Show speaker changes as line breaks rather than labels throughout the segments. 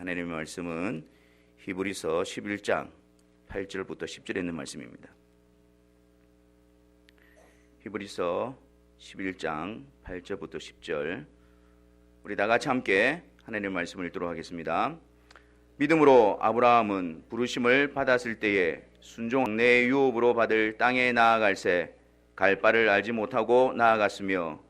하나님의 말씀은 히브리서 11장 8절부터 10절에 있는 말씀입니다. 히브리서 11장 8절부터 10절, 우리 다 같이 함께 하나님의 말씀을 읽도록 하겠습니다. 믿음으로 아브라함은 부르심을 받았을 때에 순종 내 유업으로 받을 땅에 나아갈새 갈 바를 알지 못하고 나아갔으며,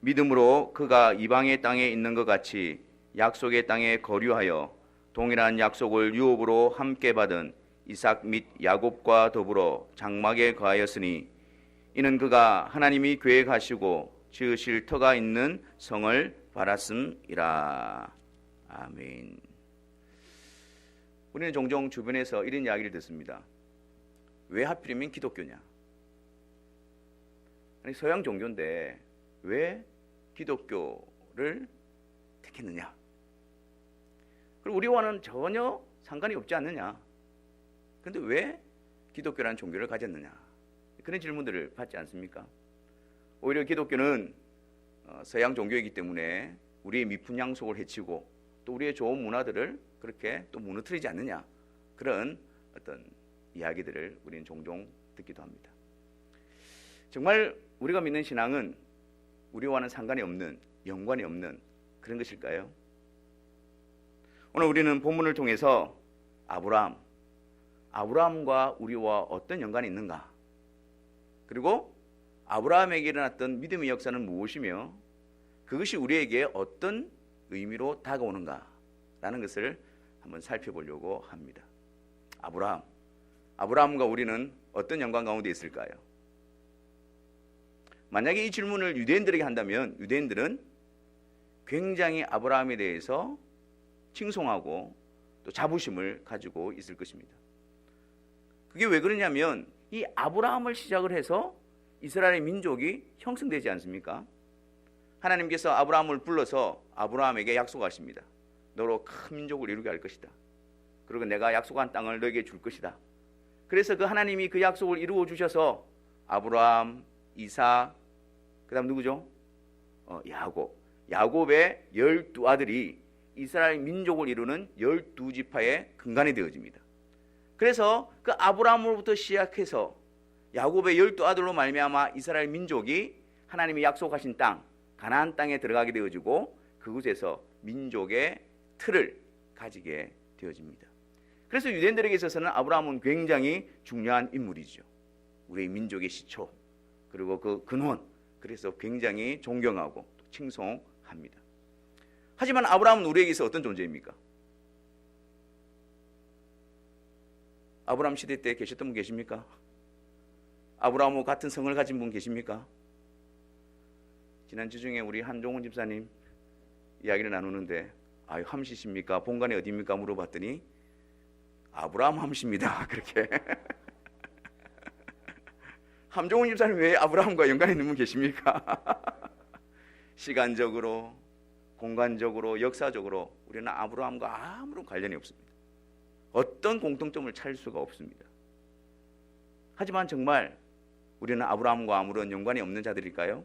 믿음으로 그가 이방의 땅에 있는 것 같이 약속의 땅에 거류하여 동일한 약속을 유업으로 함께 받은 이삭 및 야곱과 더불어 장막에 거하였으니, 이는 그가 하나님이 계획하시고 지으실 터가 있는 성을 바랐음이라. 아멘. 우리는 종종 주변에서 이런 이야기를 듣습니다. 왜 하필이면 기독교냐? 아니, 서양 종교인데 왜 기독교를 택했느냐? 그리고 우리와는 전혀 상관이 없지 않느냐? 그런데 왜 기독교라는 종교를 가졌느냐? 그런 질문들을 받지 않습니까? 오히려 기독교는 서양 종교이기 때문에 우리의 미풍 양속을 해치고 또 우리의 좋은 문화들을 그렇게 또 무너뜨리지 않느냐, 그런 어떤 이야기들을 우리는 종종 듣기도 합니다. 정말 우리가 믿는 신앙은 우리와는 상관이 없는, 연관이 없는 그런 것일까요? 오늘 우리는 본문을 통해서 아브라함과 우리와 어떤 연관이 있는가, 그리고 아브라함에게 일어났던 믿음의 역사는 무엇이며 그것이 우리에게 어떤 의미로 다가오는가 라는 것을 한번 살펴보려고 합니다. 아브라함과 우리는 어떤 연관 가운데 있을까요? 만약에 이 질문을 유대인들에게 한다면 유대인들은 굉장히 아브라함에 대해서 칭송하고 또 자부심을 가지고 있을 것입니다. 그게 왜 그러냐면 이 아브라함을 시작을 해서 이스라엘의 민족이 형성되지 않습니까? 하나님께서 아브라함을 불러서 아브라함에게 약속하십니다. 너로 큰 민족을 이루게 할 것이다. 그리고 내가 약속한 땅을 너에게 줄 것이다. 그래서 그 하나님이 그 약속을 이루어 주셔서 아브라함, 이삭, 그 다음 누구죠? 야곱의 12아들이 이스라엘 민족을 이루는 12지파의 근간이 되어집니다. 그래서 그 아브라함으로부터 시작해서 야곱의 12아들로 말미암아 이스라엘 민족이 하나님이 약속하신 땅 가나안 땅에 들어가게 되어지고 그곳에서 민족의 틀을 가지게 되어집니다. 그래서 유대인들에게 있어서는 아브라함은 굉장히 중요한 인물이죠. 우리의 민족의 시초, 그리고 그 근원, 그래서 굉장히 존경하고 칭송합니다. 하지만 아브라함은 우리에게서 어떤 존재입니까? 아브라함 시대 때 계셨던 분 계십니까? 아브라함과 같은 성을 가진 분 계십니까? 지난주 중에 우리 한종훈 집사님 이야기를 나누는데 함씨십니까? 본관이 어디입니까? 물어봤더니 아브라함 함씨입니다. 그렇게. 한종훈 집사님 왜 아브라함과 연관이 있는 분 계십니까? 시간적으로, 공간적으로, 역사적으로 우리는 아브라함과 아무런 관련이 없습니다. 어떤 공통점을 찾을 수가 없습니다. 하지만 정말 우리는 아브라함과 아무런 연관이 없는 자들일까요?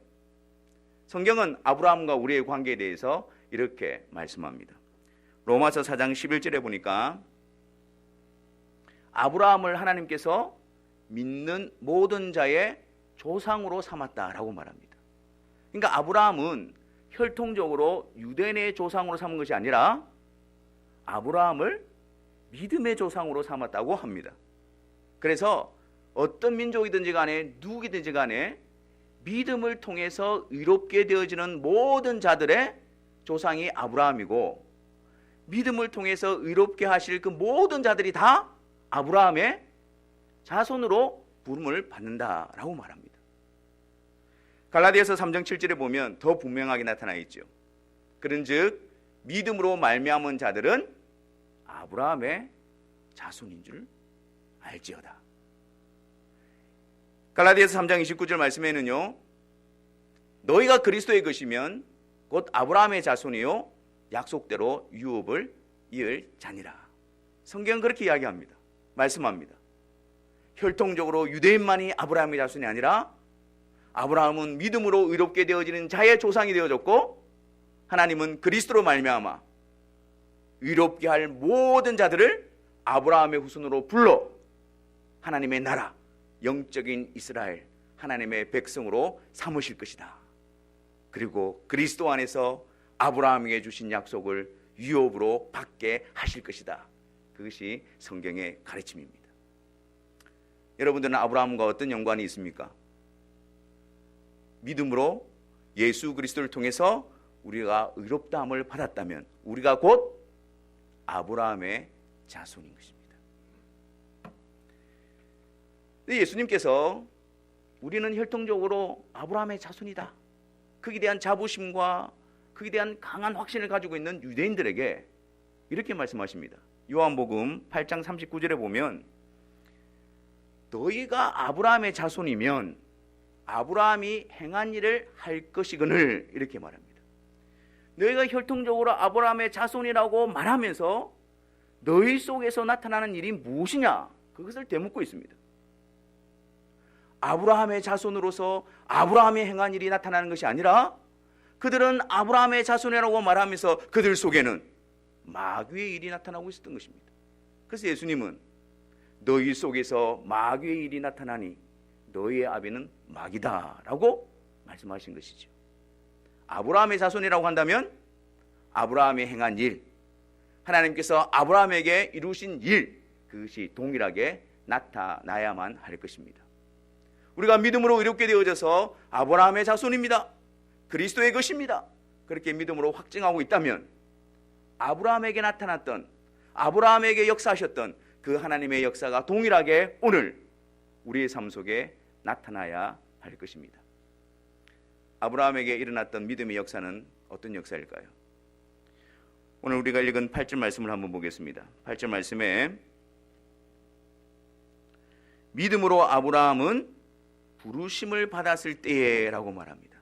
성경은 아브라함과 우리의 관계에 대해서 이렇게 말씀합니다. 로마서 4장 11절에 보니까 아브라함을 하나님께서 믿는 모든 자의 조상으로 삼았다라고 말합니다. 그러니까 아브라함은 혈통적으로 유대인의 조상으로 삼은 것이 아니라 아브라함을 믿음의 조상으로 삼았다고 합니다. 그래서 어떤 민족이든지 간에 누구이든지 간에 믿음을 통해서 의롭게 되어지는 모든 자들의 조상이 아브라함이고, 믿음을 통해서 의롭게 하실 그 모든 자들이 다 아브라함의 자손으로 부름을 받는다라고 말합니다. 갈라디아서 3장 7절에 보면 더 분명하게 나타나 있죠. 그런즉 믿음으로 말미암은 자들은 아브라함의 자손인 줄 알지어다. 갈라디아서 3장 29절 말씀에는요, 너희가 그리스도의 것이면 곧 아브라함의 자손이요 약속대로 유업을 이을 자니라. 성경은 그렇게 이야기합니다. 말씀합니다. 혈통적으로 유대인만이 아브라함의 자손이 아니라 아브라함은 믿음으로 의롭게 되어지는 자의 조상이 되어졌고, 하나님은 그리스도로 말미암아 의롭게 할 모든 자들을 아브라함의 후손으로 불러 하나님의 나라, 영적인 이스라엘, 하나님의 백성으로 삼으실 것이다. 그리고 그리스도 안에서 아브라함에게 주신 약속을 유업으로 받게 하실 것이다. 그것이 성경의 가르침입니다. 여러분들은 아브라함과 어떤 연관이 있습니까? 믿음으로 예수 그리스도를 통해서 우리가 의롭다함을 받았다면 우리가 곧 아브라함의 자손인 것입니다. 예수님께서 우리는 혈통적으로 아브라함의 자손이다, 거기에 대한 자부심과 거기에 대한 강한 확신을 가지고 있는 유대인들에게 이렇게 말씀하십니다. 요한복음 8장 39절에 보면 너희가 아브라함의 자손이면 아브라함이 행한 일을 할 것이거늘, 이렇게 말합니다. 너희가 혈통적으로 아브라함의 자손이라고 말하면서 너희 속에서 나타나는 일이 무엇이냐, 그것을 되묻고 있습니다. 아브라함의 자손으로서 아브라함이 행한 일이 나타나는 것이 아니라 그들은 아브라함의 자손이라고 말하면서 그들 속에는 마귀의 일이 나타나고 있었던 것입니다. 그래서 예수님은 너희 속에서 마귀의 일이 나타나니 너희의 아비는 마귀다 라고 말씀하신 것이죠. 아브라함의 자손이라고 한다면 아브라함이 행한 일, 하나님께서 아브라함에게 이루신 일, 그것이 동일하게 나타나야만 할 것입니다. 우리가 믿음으로 의롭게 되어져서 아브라함의 자손입니다, 그리스도의 것입니다, 그렇게 믿음으로 확증하고 있다면 아브라함에게 나타났던, 아브라함에게 역사하셨던 그 하나님의 역사가 동일하게 오늘 우리의 삶 속에 나타나야 할 것입니다. 아브라함에게 일어났던 믿음의 역사는 어떤 역사일까요? 오늘 우리가 읽은 8절 말씀을 한번 보겠습니다. 8절 말씀에 믿음으로 아브라함은 부르심을 받았을 때에 라고 말합니다.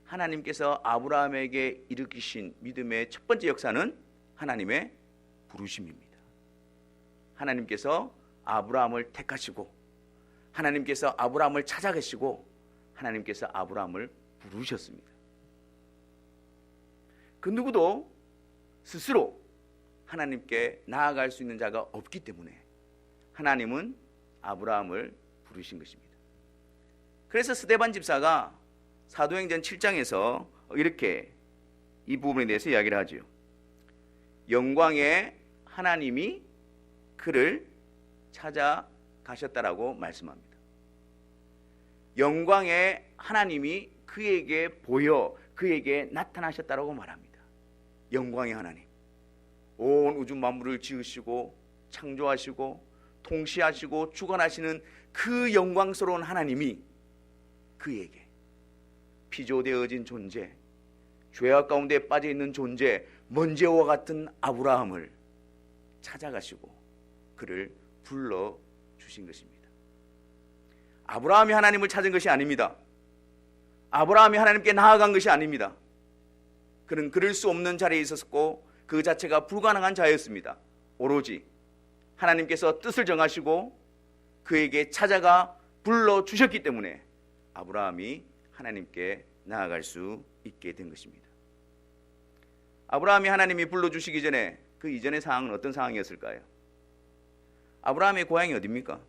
하나님께서 아브라함에게 일으키신 믿음의 첫 번째 역사는 하나님의 부르심입니다. 하나님께서 아브라함을 택하시고 하나님께서 아브라함을 찾아가시고 하나님께서 아브라함을 부르셨습니다. 그 누구도 스스로 하나님께 나아갈 수 있는 자가 없기 때문에 하나님은 아브라함을 부르신 것입니다. 그래서 스데반 집사가 사도행전 7장에서 이렇게 이 부분에 대해서 이야기를 하죠. 영광의 하나님이 그를 찾아가셨다라고 말씀합니다. 영광의 하나님이 그에게 보여 그에게 나타나셨다라고 말합니다. 영광의 하나님, 온 우주 만물을 지으시고 창조하시고 통치하시고 주관하시는 그 영광스러운 하나님이 그에게 피조되어진 존재, 죄악 가운데 빠져있는 존재, 먼지와 같은 아브라함을 찾아가시고 그를 불러주신 것입니다. 아브라함이 하나님을 찾은 것이 아닙니다. 아브라함이 하나님께 나아간 것이 아닙니다. 그는 그럴 수 없는 자리에 있었고 그 자체가 불가능한 자였습니다. 오로지 하나님께서 뜻을 정하시고 그에게 찾아가 불러주셨기 때문에 아브라함이 하나님께 나아갈 수 있게 된 것입니다. 아브라함이 하나님이 불러주시기 전에 그 이전의 상황은 어떤 상황이었을까요? 아브라함의 고향이 어디입니까?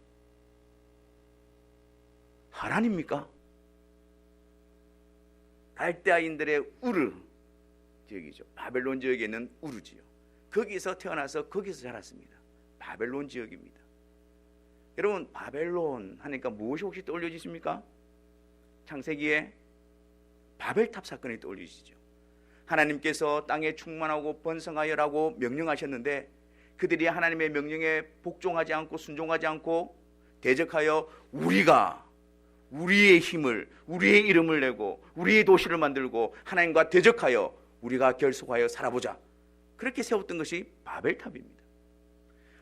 하란입니까? 갈대아인들의 우르 지역이죠. 바벨론 지역에 있는 우르지요. 거기서 태어나서 거기서 자랐습니다. 바벨론 지역입니다. 여러분, 바벨론 하니까 무엇이 혹시 떠올려지십니까? 창세기에 바벨탑 사건이 떠올리시죠. 하나님께서 땅에 충만하고 번성하여라고 명령하셨는데 그들이 하나님의 명령에 복종하지 않고 순종하지 않고 대적하여 우리가 우리의 힘을, 우리의 이름을 내고 우리의 도시를 만들고 하나님과 대적하여 우리가 결속하여 살아보자, 그렇게 세웠던 것이 바벨탑입니다.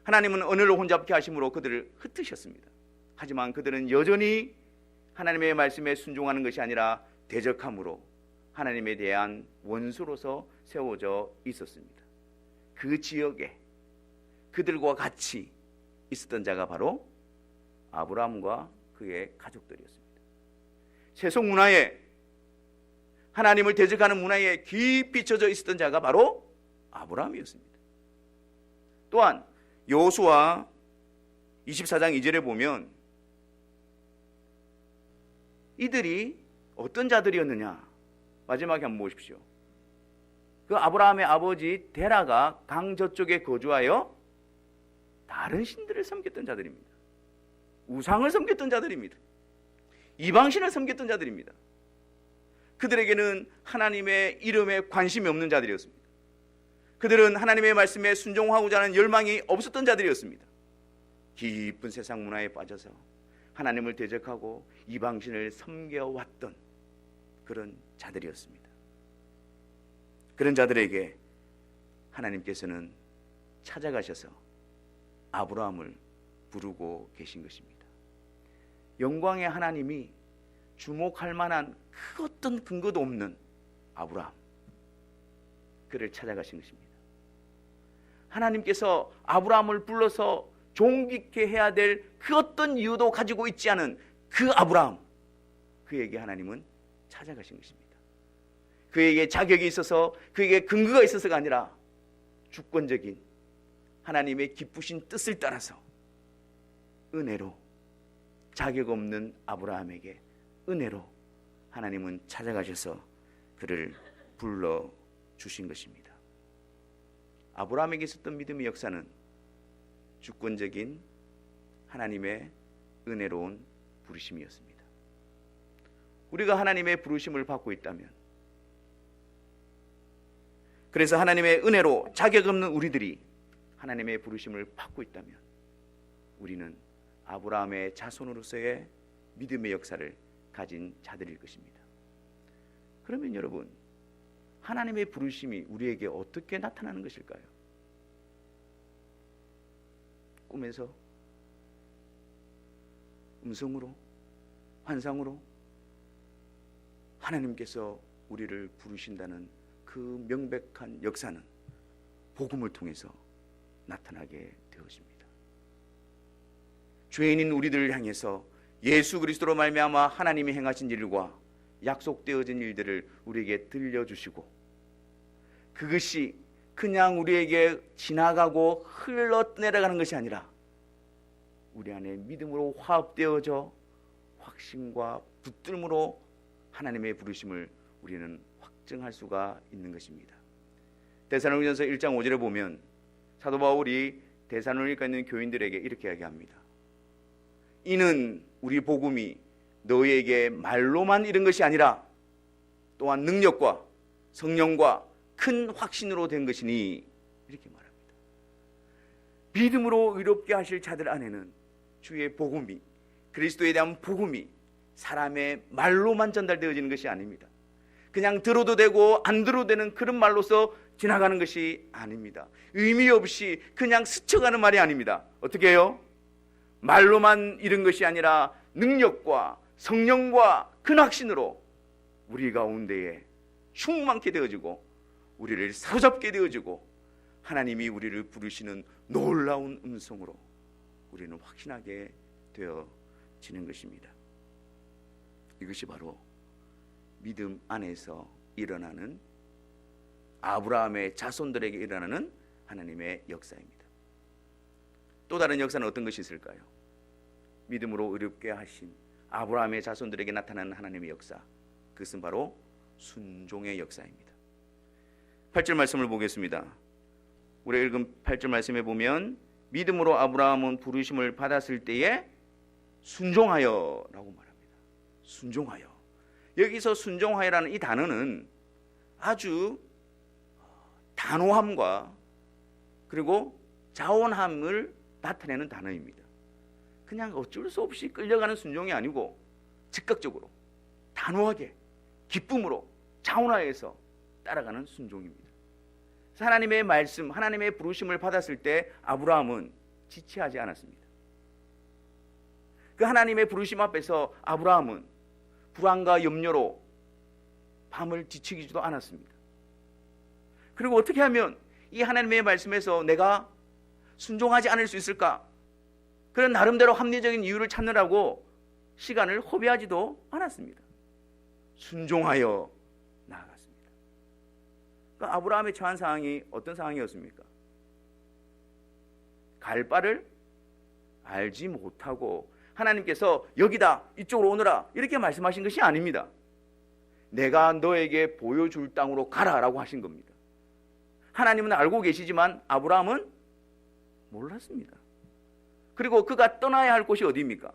하나님은 언어를 혼잡케 하심으로 그들을 흩으셨습니다. 하지만 그들은 여전히 하나님의 말씀에 순종하는 것이 아니라 대적함으로 하나님에 대한 원수로서 세워져 있었습니다. 그 지역에 그들과 같이 있었던 자가 바로 아브라함과 그의 가족들이었습니다. 세속 문화에, 하나님을 대적하는 문화에 깊이 젖어 있었던 자가 바로 아브라함이었습니다. 또한 여호수아 24장 2절에 보면 이들이 어떤 자들이었느냐, 마지막에 한번 보십시오. 그 아브라함의 아버지 데라가 강 저쪽에 거주하여 다른 신들을 섬겼던 자들입니다. 우상을 섬겼던 자들입니다. 이방신을 섬겼던 자들입니다. 그들에게는 하나님의 이름에 관심이 없는 자들이었습니다. 그들은 하나님의 말씀에 순종하고자 하는 열망이 없었던 자들이었습니다. 깊은 세상 문화에 빠져서 하나님을 대적하고 이방신을 섬겨왔던 그런 자들이었습니다. 그런 자들에게 하나님께서는 찾아가셔서 아브라함을 부르고 계신 것입니다. 영광의 하나님이 주목할 만한 그 어떤 근거도 없는 아브라함, 그를 찾아가신 것입니다. 하나님께서 아브라함을 불러서 존귀케 해야 될 그 어떤 이유도 가지고 있지 않은 그 아브라함, 그에게 하나님은 찾아가신 것입니다. 그에게 자격이 있어서, 그에게 근거가 있어서가 아니라 주권적인 하나님의 기쁘신 뜻을 따라서 은혜로, 자격 없는 아브라함에게 은혜로 하나님은 찾아가셔서 그를 불러주신 것입니다. 아브라함에게 있었던 믿음의 역사는 주권적인 하나님의 은혜로운 부르심이었습니다. 우리가 하나님의 부르심을 받고 있다면, 그래서 하나님의 은혜로 자격 없는 우리들이 하나님의 부르심을 받고 있다면, 우리는 아브라함의 자손으로서의 믿음의 역사를 가진 자들일 것입니다. 그러면 여러분, 하나님의 부르심이 우리에게 어떻게 나타나는 것일까요? 꿈에서? 음성으로? 환상으로? 하나님께서 우리를 부르신다는 그 명백한 역사는 복음을 통해서 나타나게 되어집니다. 죄인인 우리들을 향해서 예수 그리스도로 말미암아 하나님이 행하신 일과 약속되어진 일들을 우리에게 들려주시고, 그것이 그냥 우리에게 지나가고 흘러내려가는 것이 아니라 우리 안에 믿음으로 화합되어져 확신과 붙들므로 하나님의 부르심을 우리는 확증할 수가 있는 것입니다. 데살로니가서 1장 5절에 보면 사도 바울이 데살로니가에 있는 교인들에게 이렇게 이야기합니다. 이는 우리 복음이 너희에게 말로만 이른 것이 아니라 또한 능력과 성령과 큰 확신으로 된 것이니, 이렇게 말합니다. 믿음으로 의롭게 하실 자들 안에는 주의 복음이, 그리스도에 대한 복음이 사람의 말로만 전달되어지는 것이 아닙니다. 그냥 들어도 되고 안 들어도 되는 그런 말로서 지나가는 것이 아닙니다. 의미 없이 그냥 스쳐가는 말이 아닙니다. 어떻게 해요? 말로만 이른 것이 아니라 능력과 성령과 큰 확신으로 우리 가운데에 충만케 되어지고 우리를 사로잡게 되어지고, 하나님이 우리를 부르시는 놀라운 음성으로 우리는 확신하게 되어지는 것입니다. 이것이 바로 믿음 안에서 일어나는, 아브라함의 자손들에게 일어나는 하나님의 역사입니다. 또 다른 역사는 어떤 것이 있을까요? 믿음으로 의롭게 하신 아브라함의 자손들에게 나타나는 하나님의 역사, 그것은 바로 순종의 역사입니다. 8절 말씀을 보겠습니다. 우리가 읽은 8절 말씀에 보면 믿음으로 아브라함은 부르심을 받았을 때에 순종하여 라고 말합니다. 순종하여. 여기서 순종하여라는 이 단어는 아주 단호함과 그리고 자원함을 나타내는 단어입니다. 그냥 어쩔 수 없이 끌려가는 순종이 아니고 즉각적으로 단호하게 기쁨으로 자원하여서 따라가는 순종입니다. 하나님의 말씀, 하나님의 부르심을 받았을 때 아브라함은 지체하지 않았습니다. 그 하나님의 부르심 앞에서 아브라함은 불안과 염려로 밤을 뒤척이지도 않았습니다. 그리고 어떻게 하면 이 하나님의 말씀에서 내가 순종하지 않을 수 있을까? 그런 나름대로 합리적인 이유를 찾느라고 시간을 허비하지도 않았습니다. 순종하여 나아갔습니다. 그러니까 아브라함의 처한 상황이 어떤 상황이었습니까? 갈 바를 알지 못하고 하나님께서 여기다 이쪽으로 오너라 이렇게 말씀하신 것이 아닙니다. 내가 너에게 보여줄 땅으로 가라라고 하신 겁니다. 하나님은 알고 계시지만 아브라함은 몰랐습니다. 그리고 그가 떠나야 할 곳이 어디입니까?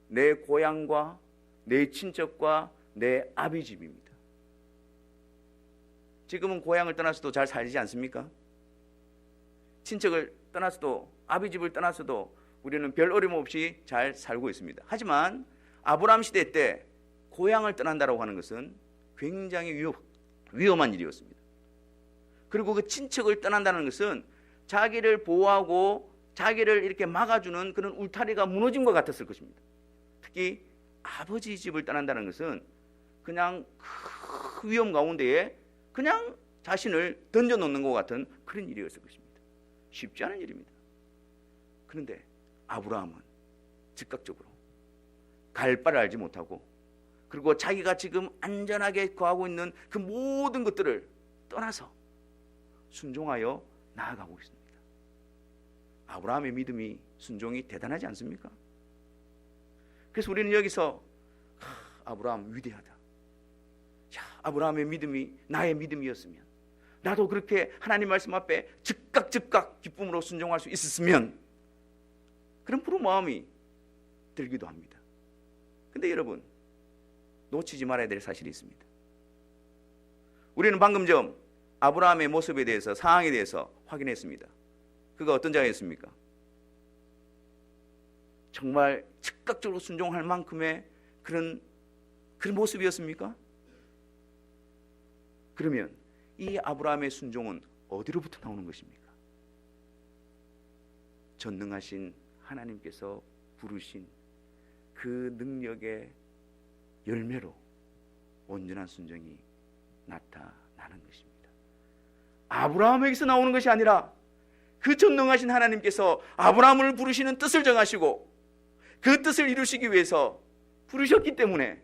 내 고향과 내 친척과 내 아비 집입니다. 지금은 고향을 떠나서도 잘 살지 않습니까? 친척을 떠나서도 아비 집을 떠나서도 우리는 별 어려움 없이 잘 살고 있습니다. 하지만 아브라함 시대 때 고향을 떠난다고 하는 것은 굉장히 위험한 일이었습니다. 그리고 그 친척을 떠난다는 것은 자기를 보호하고 자기를 이렇게 막아주는 그런 울타리가 무너진 것 같았을 것입니다. 특히 아버지 집을 떠난다는 것은 그냥 그 위험 가운데에 그냥 자신을 던져놓는 것 같은 그런 일이었을 것입니다. 쉽지 않은 일입니다. 그런데 아브라함은 즉각적으로 갈 바를 알지 못하고 그리고 자기가 지금 안전하게 거하고 있는 그 모든 것들을 떠나서 순종하여 나아가고 있습니다. 아브라함의 믿음이, 순종이 대단하지 않습니까? 그래서 우리는 여기서 아브라함 위대하다. 야, 아브라함의 믿음이 나의 믿음이었으면, 나도 그렇게 하나님 말씀 앞에 즉각 기쁨으로 순종할 수 있었으면, 그런 부러운 마음이 들기도 합니다. 근데 여러분, 놓치지 말아야 될 사실이 있습니다. 우리는 방금 전 아브라함의 모습에 대해서, 상황에 대해서 확인했습니다. 그가 어떤 자였습니까? 정말 즉각적으로 순종할 만큼의 그런 모습이었습니까? 그러면 이 아브라함의 순종은 어디로부터 나오는 것입니까? 전능하신 하나님께서 부르신 그 능력의 열매로 온전한 순종이 나타나는 것입니다. 아브라함에게서 나오는 것이 아니라 그 전능하신 하나님께서 아브라함을 부르시는 뜻을 정하시고 그 뜻을 이루시기 위해서 부르셨기 때문에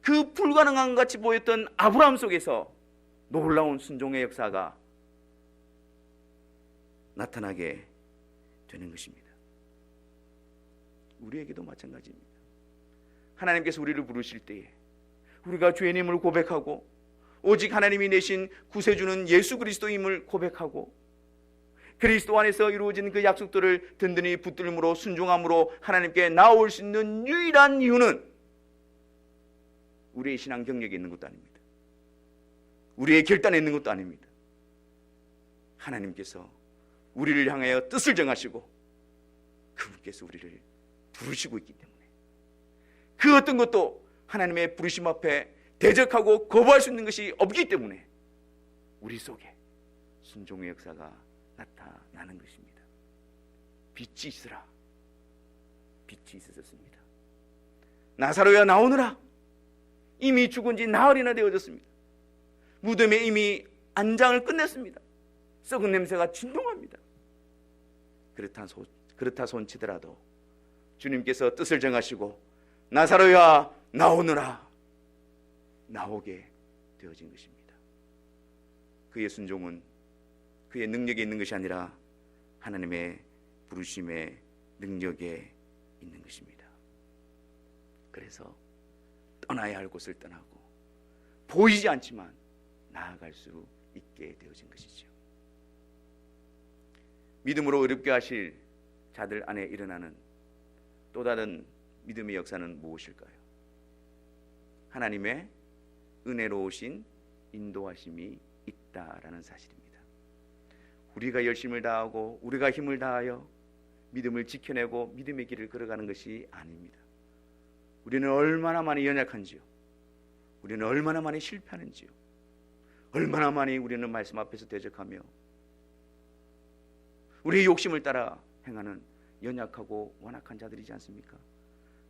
그 불가능한 같이 보였던 아브라함 속에서 놀라운 순종의 역사가 나타나게 되는 것입니다. 우리에게도 마찬가지입니다. 하나님께서 우리를 부르실 때에 우리가 죄인임을 고백하고 오직 하나님이 내신 구세주는 예수 그리스도임을 고백하고 그리스도 안에서 이루어진 그 약속들을 든든히 붙들므로 순종함으로 하나님께 나올 수 있는 유일한 이유는 우리의 신앙 경력에 있는 것도 아닙니다. 우리의 결단에 있는 것도 아닙니다. 하나님께서 우리를 향하여 뜻을 정하시고 그분께서 우리를 부르시고 있기 때문에 그 어떤 것도 하나님의 부르심 앞에 대적하고 거부할 수 있는 것이 없기 때문에 우리 속에 순종의 역사가 나타나는 것입니다. 빛이 있으라. 빛이 있었습니다. 나사로야 나오너라. 이미 죽은 지 나흘이나 되어졌습니다. 무덤에 이미 안장을 끝냈습니다. 썩은 냄새가 진동합니다. 그렇다 손치더라도 주님께서 뜻을 정하시고 나사로야 나오너라 나오게 되어진 것입니다. 그의 순종은 그의 능력에 있는 것이 아니라 하나님의 부르심의 능력에 있는 것입니다. 그래서 떠나야 할 곳을 떠나고 보이지 않지만 나아갈 수 있게 되어진 것이죠. 믿음으로 어렵게 하실 자들 안에 일어나는 또 다른 믿음의 역사는 무엇일까요? 하나님의 은혜로우신 인도하심이 있다라는 사실입니다. 우리가 열심을 다하고 우리가 힘을 다하여 믿음을 지켜내고 믿음의 길을 걸어가는 것이 아닙니다. 우리는 얼마나 많이 연약한지요, 우리는 얼마나 많이 실패하는지요, 얼마나 많이 우리는 말씀 앞에서 대적하며 우리의 욕심을 따라 행하는 연약하고 완악한 자들이지 않습니까?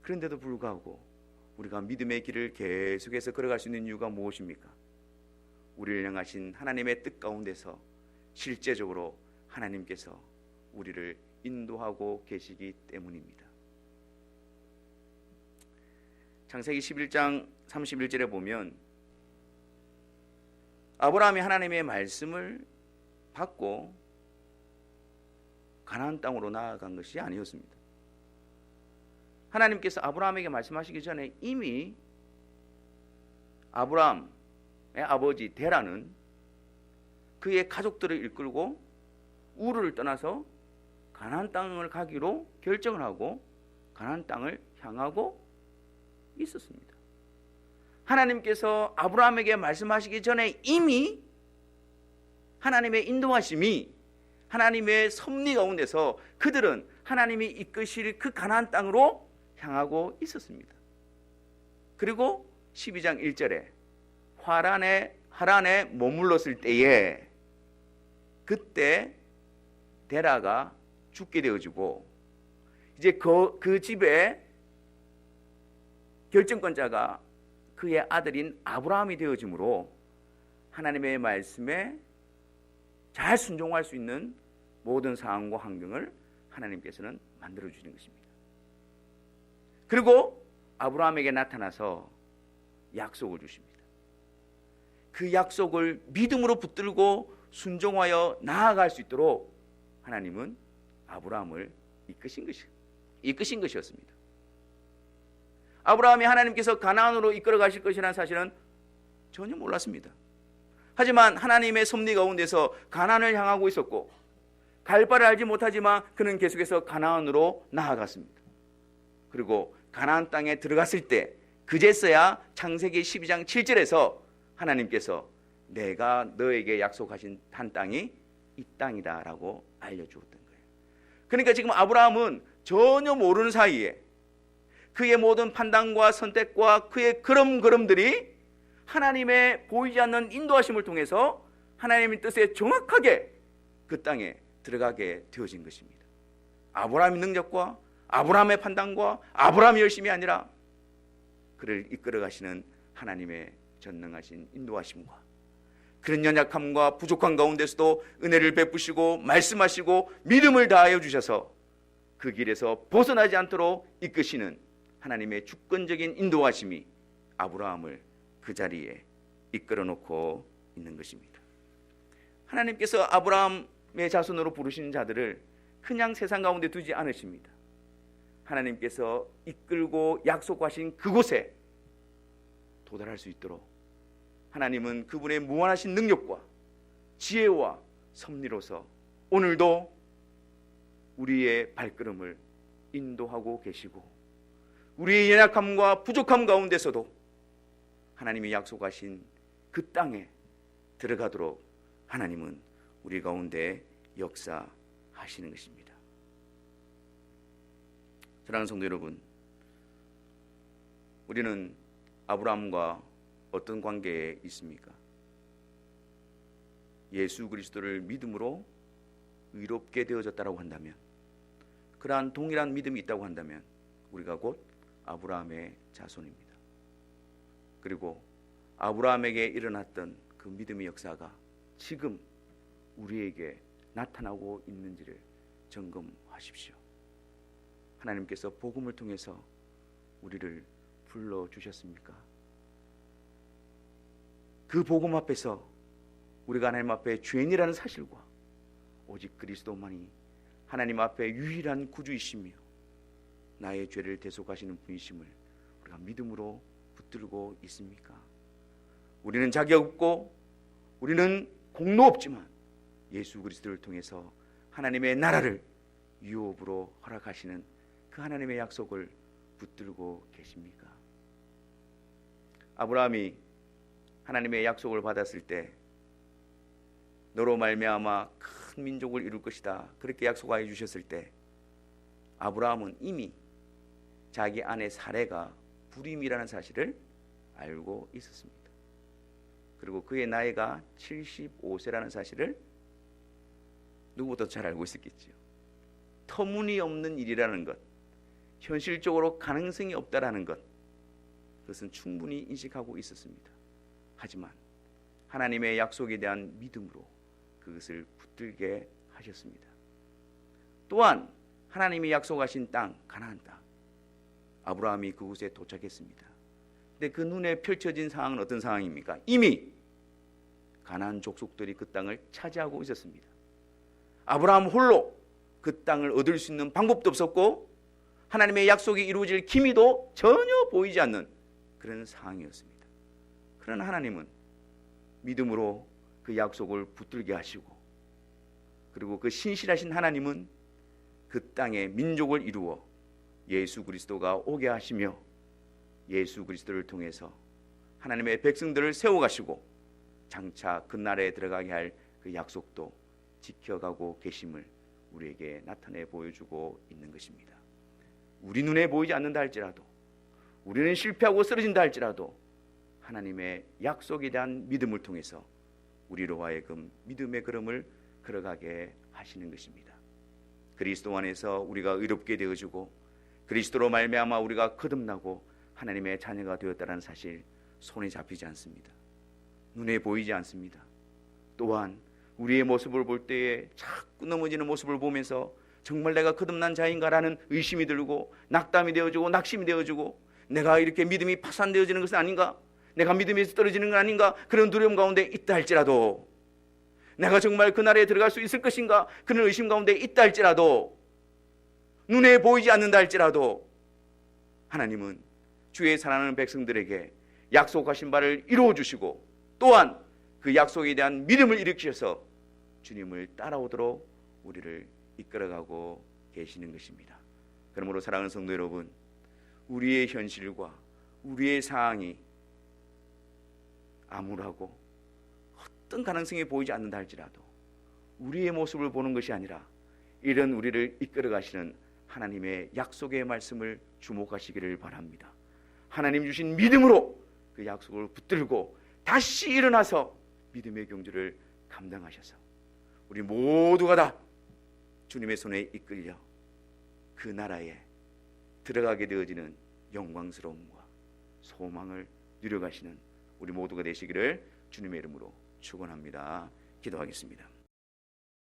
그런데도 불구하고 우리가 믿음의 길을 계속해서 걸어갈 수 있는 이유가 무엇입니까? 우리를 향하신 하나님의 뜻 가운데서 실제적으로 하나님께서 우리를 인도하고 계시기 때문입니다. 창세기 11장 31절에 보면 아브라함이 하나님의 말씀을 받고 가나안 땅으로 나아간 것이 아니었습니다. 하나님께서 아브라함에게 말씀하시기 전에 이미 아브라함의 아버지 데라는 그의 가족들을 이끌고 우르를 떠나서 가나안 땅을 가기로 결정을 하고 가나안 땅을 향하고 있었습니다. 하나님께서 아브라함에게 말씀하시기 전에 이미 하나님의 인도하심이, 하나님의 섭리 가운데서 그들은 하나님이 이끄실 그 가나안 땅으로 향하고 있었습니다. 그리고 12장 1절에 하란에 머물렀을 때에 그때 데라가 죽게 되어지고 이제 그 집에 결정권자가 그의 아들인 아브라함이 되어지므로 하나님의 말씀에 잘 순종할 수 있는 모든 상황과 환경을 하나님께서는 만들어 주시는 것입니다. 그리고 아브라함에게 나타나서 약속을 주십니다. 그 약속을 믿음으로 붙들고 순종하여 나아갈 수 있도록 하나님은 아브라함을 이끄신 것이었습니다. 아브라함이 하나님께서 가나안으로 이끌어 가실 것이라는 사실은 전혀 몰랐습니다. 하지만 하나님의 섭리 가운데서 가나안을 향하고 있었고 갈 바를 알지 못하지만 그는 계속해서 가나안으로 나아갔습니다. 그리고 가나안 땅에 들어갔을 때 그제서야 창세기 12장 7절에서 하나님께서 내가 너에게 약속하신 한 땅이 이 땅이다 라고 알려주었던 거예요. 그러니까 지금 아브라함은 전혀 모르는 사이에 그의 모든 판단과 선택과 그의 걸음걸음들이 하나님의 보이지 않는 인도하심을 통해서 하나님의 뜻에 정확하게 그 땅에 들어가게 되어진 것입니다. 아브라함의 능력과 아브라함의 판단과 아브라함의 열심이 아니라 그를 이끌어 가시는 하나님의 전능하신 인도하심과 그런 연약함과 부족한 가운데서도 은혜를 베푸시고 말씀하시고 믿음을 다하여 주셔서 그 길에서 벗어나지 않도록 이끄시는 하나님의 주권적인 인도하심이 아브라함을 그 자리에 이끌어 놓고 있는 것입니다. 하나님께서 아브라함의 자손으로 부르신 자들을 그냥 세상 가운데 두지 않으십니다. 하나님께서 이끌고 약속하신 그곳에 도달할 수 있도록 하나님은 그분의 무한하신 능력과 지혜와 섭리로서 오늘도 우리의 발걸음을 인도하고 계시고 우리의 연약함과 부족함 가운데서도 하나님이 약속하신 그 땅에 들어가도록 하나님은 우리 가운데 역사하시는 것입니다. 사랑하는 성도 여러분, 우리는 아브라함과 어떤 관계에 있습니까? 예수 그리스도를 믿음으로 의롭게 되어졌다고 한다면, 그러한 동일한 믿음이 있다고 한다면 우리가 곧 아브라함의 자손입니다. 그리고 아브라함에게 일어났던 그 믿음의 역사가 지금 우리에게 나타나고 있는지를 점검하십시오. 하나님께서 복음을 통해서 우리를 불러주셨습니까? 그 복음 앞에서 우리가 하나님 앞에 죄인이라는 사실과 오직 그리스도만이 하나님 앞에 유일한 구주이시며 나의 죄를 대속하시는 분이심을 우리가 믿음으로 붙들고 있습니까? 우리는 자격 없고 우리는 공로 없지만 예수 그리스도를 통해서 하나님의 나라를 유업으로 허락하시는 그 하나님의 약속을 붙들고 계십니까? 아브라함이 하나님의 약속을 받았을 때 너로 말미암아 큰 민족을 이룰 것이다 그렇게 약속하여 주셨을 때 아브라함은 이미 자기 아내 사레가 불임이라는 사실을 알고 있었습니다. 그리고 그의 나이가 75세라는 사실을 누구보다 잘 알고 있었겠지요. 터무니없는 일이라는 것, 현실적으로 가능성이 없다라는 것, 그것은 충분히 인식하고 있었습니다. 하지만 하나님의 약속에 대한 믿음으로 그것을 붙들게 하셨습니다. 또한 하나님이 약속하신 땅, 가나안 땅, 아브라함이 그곳에 도착했습니다. 근데 그 눈에 펼쳐진 상황은 어떤 상황입니까? 이미 가나안 족속들이 그 땅을 차지하고 있었습니다. 아브라함 홀로 그 땅을 얻을 수 있는 방법도 없었고 하나님의 약속이 이루어질 기미도 전혀 보이지 않는 그런 상황이었습니다. 그러나 하나님은 믿음으로 그 약속을 붙들게 하시고, 그리고 그 신실하신 하나님은 그 땅에 민족을 이루어 예수 그리스도가 오게 하시며 예수 그리스도를 통해서 하나님의 백성들을 세워가시고 장차 그 나라에 들어가게 할 그 약속도 지켜가고 계심을 우리에게 나타내 보여주고 있는 것입니다. 우리 눈에 보이지 않는다 할지라도, 우리는 실패하고 쓰러진다 할지라도 하나님의 약속에 대한 믿음을 통해서 우리로 하여금 믿음의 걸음을 걸어가게 하시는 것입니다. 그리스도 안에서 우리가 의롭게 되어지고 그리스도로 말미암아 우리가 거듭나고 하나님의 자녀가 되었다는 사실 손에 잡히지 않습니다. 눈에 보이지 않습니다. 또한 우리의 모습을 볼 때에 자꾸 넘어지는 모습을 보면서 정말 내가 거듭난 자인가라는 의심이 들고 낙담이 되어지고 낙심이 되어지고, 내가 이렇게 믿음이 파산되어지는 것은 아닌가, 내가 믿음에서 떨어지는 건 아닌가, 그런 두려움 가운데 있다 할지라도, 내가 정말 그 나라에 들어갈 수 있을 것인가, 그런 의심 가운데 있다 할지라도, 눈에 보이지 않는다 할지라도 하나님은 주의 사랑하는 백성들에게 약속하신 바를 이루어 주시고 또한 그 약속에 대한 믿음을 일으키셔서 주님을 따라오도록 우리를 이끌어가고 계시는 것입니다. 그러므로 사랑하는 성도 여러분, 우리의 현실과 우리의 상황이 암울하고 어떤 가능성이 보이지 않는다 할지라도 우리의 모습을 보는 것이 아니라 이런 우리를 이끌어 가시는 하나님의 약속의 말씀을 주목하시기를 바랍니다. 하나님 주신 믿음으로 그 약속을 붙들고 다시 일어나서 믿음의 경주를 감당하셔서 우리 모두가 다 주님의 손에 이끌려 그 나라에 들어가게 되어지는 영광스러움과 소망을 누려가시는 우리 모두가 되시기를 주님의 이름으로 축원합니다. 기도하겠습니다.